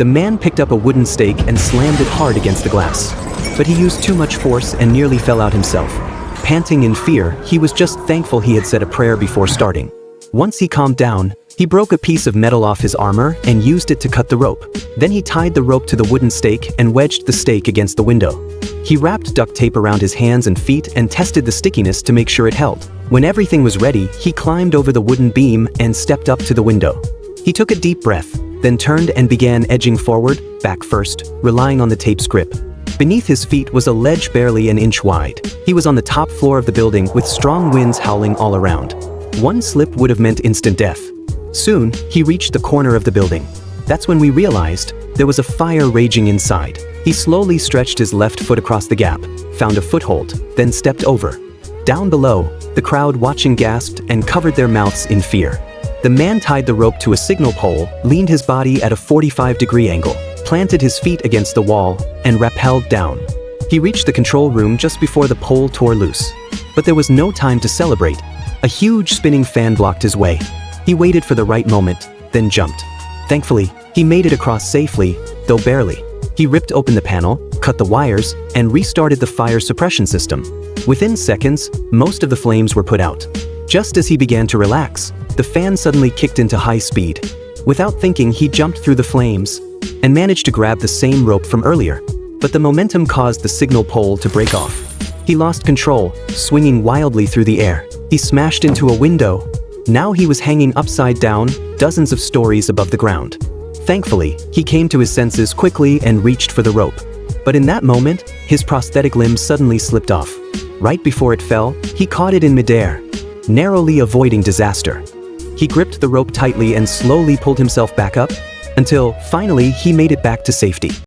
The man picked up a wooden stake and slammed it hard against the glass. But he used too much force and nearly fell out himself. Panting in fear, he was just thankful he had said a prayer before starting. Once he calmed down, he broke a piece of metal off his armor and used it to cut the rope. Then he tied the rope to the wooden stake and wedged the stake against the window. He wrapped duct tape around his hands and feet and tested the stickiness to make sure it held. When everything was ready, he climbed over the wooden beam and stepped up to the window. He took a deep breath, then turned and began edging forward, back first, relying on the tape's grip. Beneath his feet was a ledge barely an inch wide. He was on the top floor of the building with strong winds howling all around. One slip would have meant instant death. Soon, he reached the corner of the building. That's when we realized there was a fire raging inside. He slowly stretched his left foot across the gap, found a foothold, then stepped over. Down below, the crowd watching gasped and covered their mouths in fear. The man tied the rope to a signal pole, leaned his body at a 45-degree angle, planted his feet against the wall, and rappelled down. He reached the control room just before the pole tore loose. But there was no time to celebrate. A huge spinning fan blocked his way. He waited for the right moment, then jumped. Thankfully, he made it across safely, though barely. He ripped open the panel, cut the wires, and restarted the fire suppression system. Within seconds, most of the flames were put out. Just as he began to relax, the fan suddenly kicked into high speed. Without thinking, he jumped through the flames and managed to grab the same rope from earlier. But the momentum caused the signal pole to break off. He lost control, swinging wildly through the air. He smashed into a window. Now he was hanging upside down, dozens of stories above the ground. Thankfully, he came to his senses quickly and reached for the rope. But in that moment, his prosthetic limb suddenly slipped off. Right before it fell, he caught it in midair, narrowly avoiding disaster. He gripped the rope tightly and slowly pulled himself back up, until, finally, he made it back to safety.